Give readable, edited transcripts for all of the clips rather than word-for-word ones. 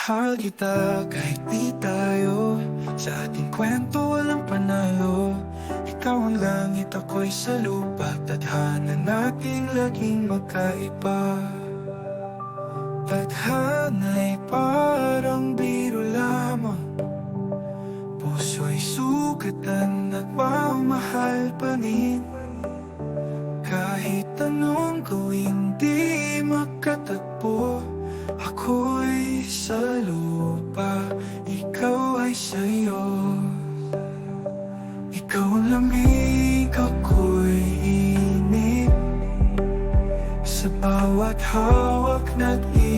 Minahal kita kahit di tayo sa ating kwento walang panalo. Ikaw ang langit, ako'y sa lupa. Tadhana nating laging magkaiba. Tadhana'y parang biro lamang, puso'y sugatan at pamahal pa rin. Kahit anong gawin di makatagpo, ako'y sa lupa, ikaw ay sa'yo. Ikaw ang lamig, ako'y init. Sa bawat hawak nag-iinit.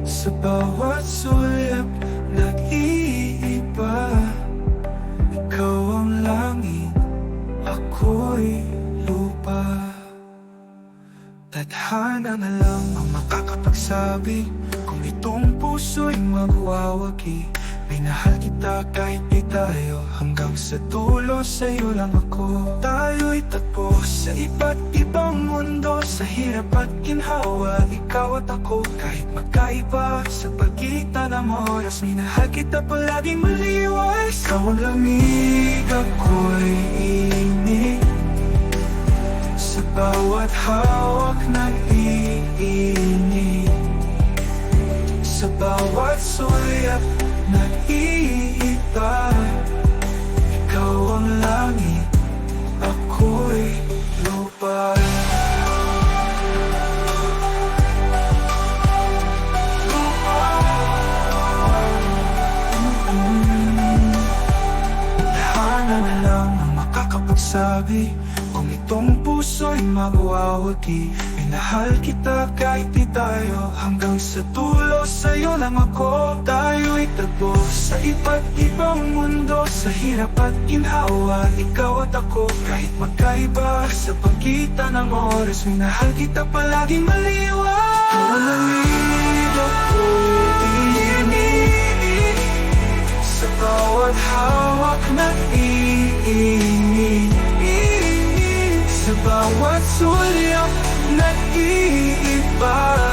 Sa bawat sulap nag-iiba. Ikaw ang langit, ako'y lupa. Tadhana na lang ang makakapagsabi kung itong puso'y magwawagi. Minahal kita kahit di tayo, hanggang sa dulo sa'yo lang ako. Tayo'y tagpo sa iba't ibang mundo, sa hirap at ginhawa. Ikaw at ako kahit magkaiba, sa pagitan ng oras. Minahal kita palaging maliwas. Ikaw ang lamig, ako'y init. Sa bawat hawak nag-iinit. Sa bawat sulyap nag-iiba. Ikaw ang langit, ako'y lupa. Tadhana na lang ang makakapagsabi kung itong puso'y magwawagi. Minahal kita kahit di tayo, hanggang sa dulo sa'yo lang ako. Tayo'y tagpo sa iba't ibang mundo, sa hirap at ginhawa. Ikaw at ako kahit magkaiba, sa pagitan ng oras. Minahal kita palaging maliwas. Ikaw ang lamig, ako'y init. Sa bawat hawak nag-iinit. Sa bawat sulyap nag-iiba.